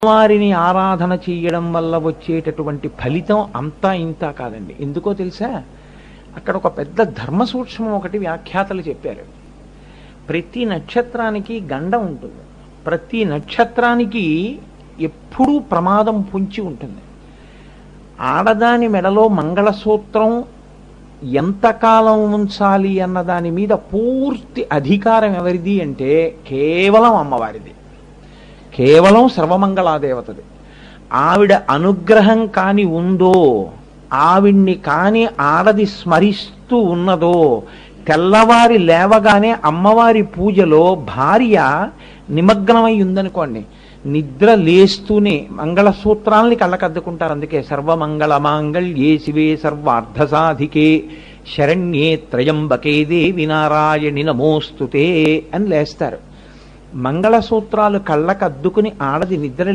వారిని ఆరాధన చేయడం వల్ల వచ్చేటటువంటి ఫలితం అంతా ఇంత కాదండి. ఎందుకో తెలుసా? అక్కడ ఒక పెద్ద ధర్మ సూక్ష్మం ఒకటి వ్యాఖ్యాతలు చెప్పారు. ప్రతి నక్షత్రానికి గండం ఉంటుంది. ప్రతి నక్షత్రానికి ఎప్పుడూ ప్రమాదం పొంచి ఉంటుంది. ఆడదాని మెడలో మంగళసూత్రం ఎంతకాలం ఉంచాలి అన్న దాని మీద పూర్తి అధికారం ఎవరిది అంటే కేవలం అమ్మవారిది, కేవలం సర్వమంగళాదేవతది. ఆవిడ అనుగ్రహం కాని ఉందో, ఆవిడ్ని కాని ఆడది స్మరిస్తూ ఉన్నదో, తెల్లవారి లేవగానే అమ్మవారి పూజలో భార్య నిమగ్నమై ఉందనుకోండి, నిద్ర లేస్తూనే మంగళసూత్రాలని కళ్ళకద్దుకుంటారు. అందుకే సర్వమంగళ మాంగళ్యే శివే సర్వార్థ సాధికే శరణ్యే త్రయంబకే దేవి నారాయణి నమోస్తుతే అని లేస్తారు. మంగళసూత్రాలు కళ్ళకద్దుకుని ఆడది నిద్ర